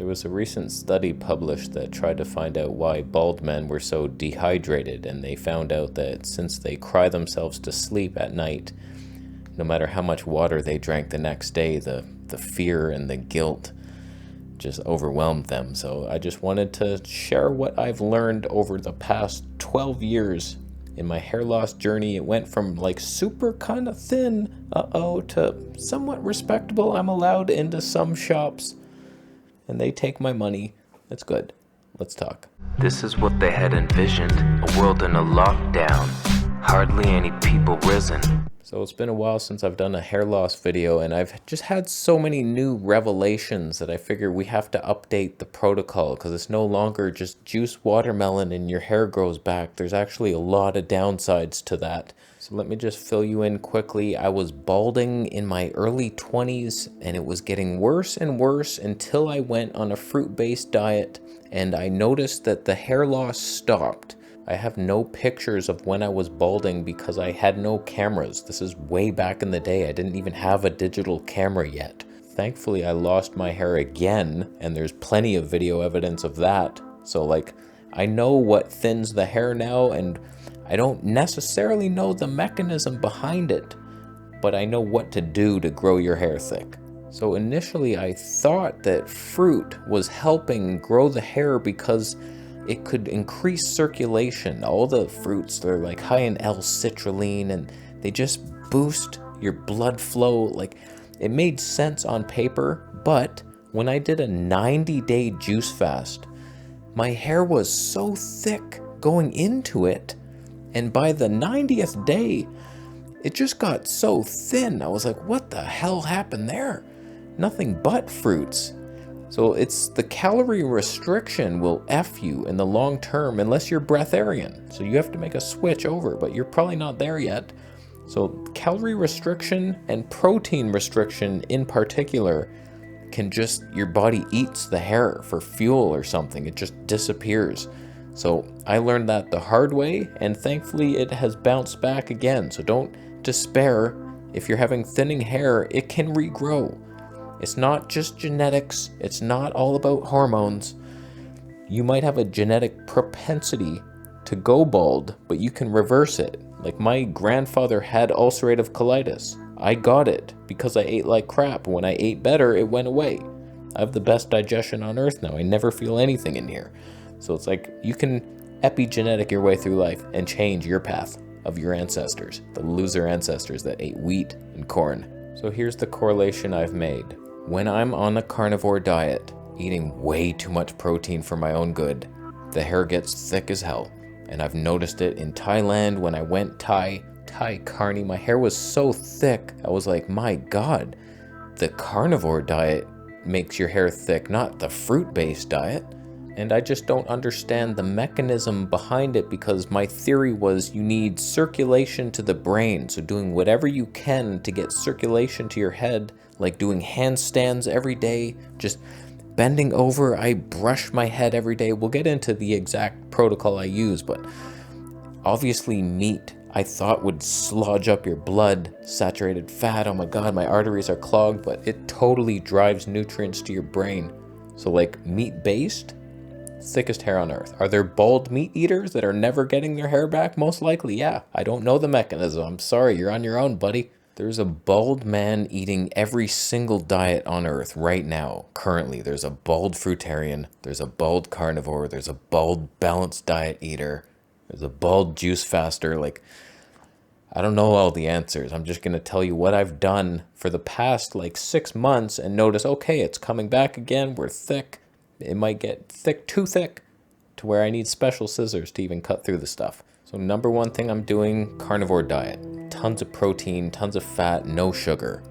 There was a recent study published that tried to find out why bald men were so dehydrated, and they found out that since they cry themselves to sleep at night, no matter how much water they drank the next day, the fear and the guilt just overwhelmed them. So I just wanted to share what I've learned over the past 12 years in my hair loss journey. It went from like super kind of thin, to somewhat respectable. I'm allowed into some shops and they take my money. That's good. Let's talk. This is what they had envisioned, a world in a lockdown, hardly any people risen. So it's been a while since I've done a hair loss video, and I've just had so many new revelations that I figure we have to update the protocol, because it's no longer just juice watermelon and your hair grows back. There's actually a lot of downsides to that. So let me just fill you in quickly. I was balding in my early 20s, and it was getting worse and worse until I went on a fruit-based diet, and I noticed that the hair loss stopped. I have no pictures of when I was balding because I had no cameras. This is way back in the day. I didn't even have a digital camera yet. Thankfully, I lost my hair again, and there's plenty of video evidence of that. So like, I know what thins the hair now, and I don't necessarily know the mechanism behind it, but I know what to do to grow your hair thick. So initially, I thought that fruit was helping grow the hair because it could increase circulation. All the fruits, they're like high in L-citrulline, and they just boost your blood flow. Like, it made sense on paper, but when I did a 90-day juice fast, my hair was so thick going into it, and by the 90th day, it just got so thin. I was like, what the hell happened there? Nothing but fruits. So it's the calorie restriction will F you in the long term unless you're breatharian. So you have to make a switch over, but you're probably not there yet. So calorie restriction and protein restriction in particular can just, your body eats the hair for fuel or something. It just disappears. So I learned that the hard way, and thankfully it has bounced back again. So don't despair. If you're having thinning hair, it can regrow. It's not just genetics. It's not all about hormones. You might have a genetic propensity to go bald, but you can reverse it. Like my grandfather had ulcerative colitis. I got it because I ate like crap. When I ate better, it went away. I have the best digestion on earth now. I never feel anything in here. So it's like you can epigenetic your way through life and change your path of your ancestors, the loser ancestors that ate wheat and corn. So here's the correlation I've made. When I'm on a carnivore diet, eating way too much protein for my own good, the hair gets thick as hell. And I've noticed it in Thailand when I went Thai carny. My hair was so thick, I was like, my God, the carnivore diet makes your hair thick, not the fruit-based diet. And I just don't understand the mechanism behind it, because my theory was you need circulation to the brain. So doing whatever you can to get circulation to your head, like doing handstands every day, just bending over. I brush my head every day. We'll get into the exact protocol I use, but obviously meat I thought would sludge up your blood, saturated fat. Oh my God, my arteries are clogged, but it totally drives nutrients to your brain. So like meat-based, thickest hair on earth. Are there bald meat eaters that are never getting their hair back? Most likely, yeah. I don't know the mechanism. I'm sorry, you're on your own, buddy. There's a bald man eating every single diet on earth right now. Currently, there's a bald fruitarian, there's a bald carnivore, there's a bald balanced diet eater, there's a bald juice faster. Like, I don't know all the answers. I'm just going to tell you what I've done for the past like 6 months and notice, okay, it's coming back again. We're thick. It might get thick, too thick, to where I need special scissors to even cut through the stuff. So number one thing I'm doing, carnivore diet. Tons of protein, tons of fat, no sugar.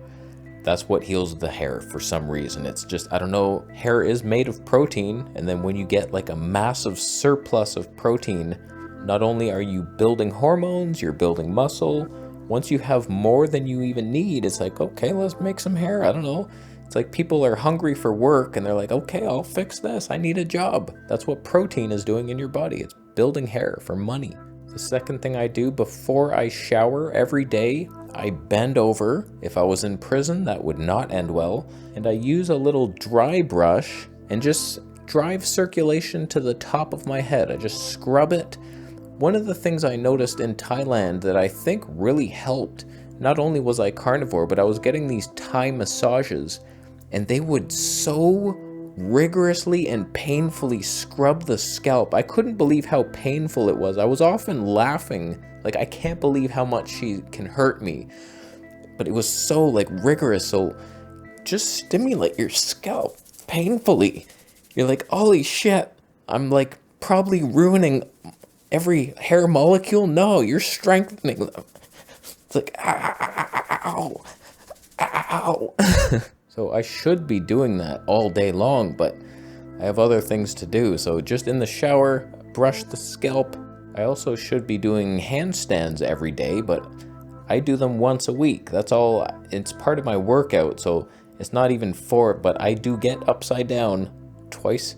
That's what heals the hair for some reason. It's just, I don't know, hair is made of protein, and then when you get like a massive surplus of protein, not only are you building hormones, you're building muscle. Once you have more than you even need, it's like, okay, let's make some hair. I don't know. It's like people are hungry for work and they're like, okay, I'll fix this. I need a job. That's what protein is doing in your body. It's building hair for money. The second thing I do before I shower every day, I bend over. If I was in prison, that would not end well. And I use a little dry brush and just drive circulation to the top of my head. I just scrub it. One of the things I noticed in Thailand that I think really helped, not only was I carnivore, but I was getting these Thai massages, and they would so rigorously and painfully scrub the scalp. I couldn't believe how painful it was. I was often laughing, like, I can't believe how much she can hurt me. But it was so, like, rigorous. So just stimulate your scalp painfully. You're like, holy shit, I'm like probably ruining every hair molecule. No, you're strengthening them. It's like, ow, ow. So I should be doing that all day long, but I have other things to do. So just in the shower, brush the scalp. I also should be doing handstands every day, but I do them once a week. That's all. It's part of my workout, so it's not even for it, but I do get upside down twice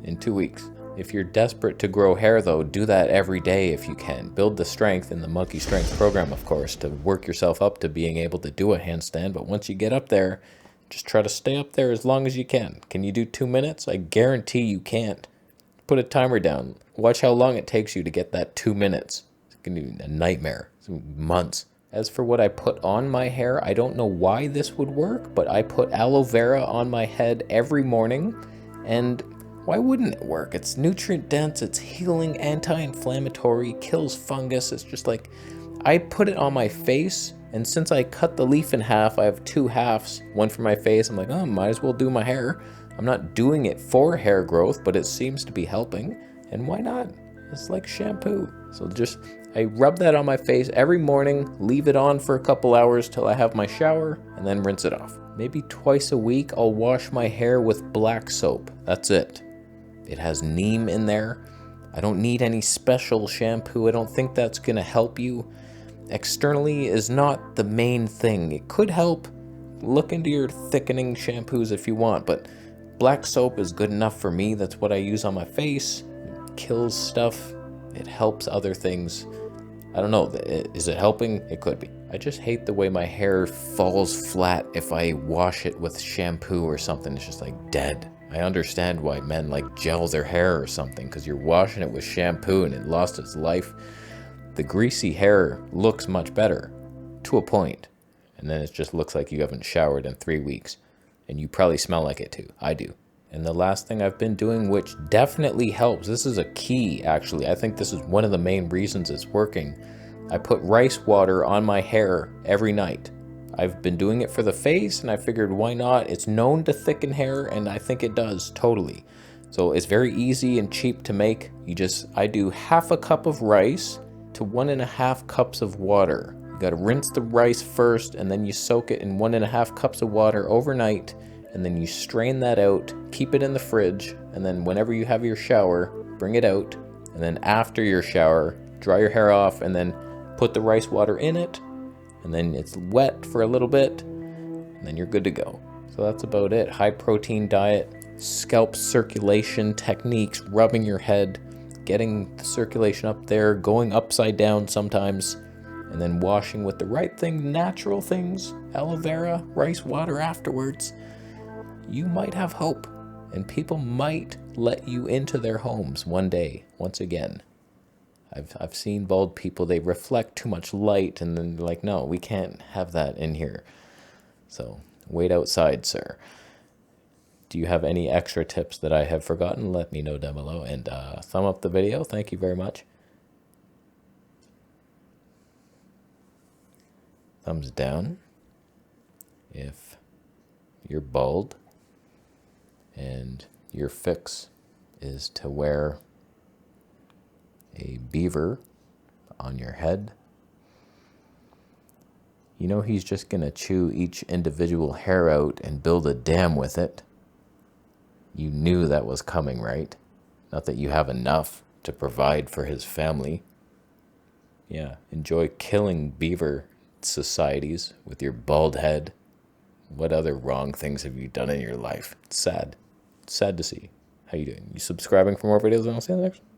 in 2 weeks. If you're desperate to grow hair though, do that every day if you can. Build the strength in the Monkey Strength program, of course, to work yourself up to being able to do a handstand. But once you get up there, just try to stay up there as long as you can. Can you do 2 minutes? I guarantee you can't. Put a timer down. Watch how long it takes you to get that 2 minutes. It's gonna be a nightmare. It's gonna be months. As for what I put on my hair, I don't know why this would work, but I put aloe vera on my head every morning, and why wouldn't it work? It's nutrient dense, it's healing, anti-inflammatory, kills fungus. It's just like, I put it on my face, and since I cut the leaf in half, I have 2 halves, one for my face. I'm like, oh, might as well do my hair. I'm not doing it for hair growth, but it seems to be helping, and why not? It's like shampoo. So just, I rub that on my face every morning, leave it on for a couple hours till I have my shower, and then rinse it off. Maybe twice a week, I'll wash my hair with black soap. That's it. It has neem in there. I don't need any special shampoo. I don't think that's gonna help you. Externally is not the main thing. It could help. Look into your thickening shampoos if you want, but black soap is good enough for me. That's what I use on my face. It kills stuff. It helps other things. I don't know. Is it helping? It could be. I just hate the way my hair falls flat if I wash it with shampoo or something. It's just like dead. I understand why men like gel their hair or something, because you're washing it with shampoo and it lost its life. The greasy hair looks much better to a point, and then it just looks like you haven't showered in 3 weeks, and you probably smell like it too. I do. And the last thing I've been doing, which definitely helps, this is a key actually, I think this is one of the main reasons it's working. I put rice water on my hair every night. I've been doing it for the face, and I figured why not? It's known to thicken hair, and I think it does totally. So it's very easy and cheap to make. I do half a cup of rice to 1.5 cups of water. You gotta rinse the rice first, and then you soak it in 1.5 cups of water overnight, and then you strain that out, keep it in the fridge, and then whenever you have your shower, bring it out, and then after your shower, dry your hair off, and then put the rice water in it, and then it's wet for a little bit, and then you're good to go. So that's about it. High protein diet, scalp circulation techniques, rubbing your head, getting the circulation up there, going upside down sometimes, and then washing with the right thing, natural things, aloe vera, rice water afterwards. You might have hope, and people might let you into their homes one day, once again. I've seen bald people, they reflect too much light, and then they're like, no, we can't have that in here. So wait outside, sir. Do you have any extra tips that I have forgotten? Let me know down below, and thumb up the video. Thank you very much. Thumbs down if you're bald and your fix is to wear a beaver on your head. You know he's just gonna chew each individual hair out and build a dam with it. You knew that was coming, right? Not that you have enough to provide for his family. Yeah, enjoy killing beaver societies with your bald head. What other wrong things have you done in your life? It's sad. It's sad to see. How you doing? You subscribing for more videos, and I'll see you in the next one.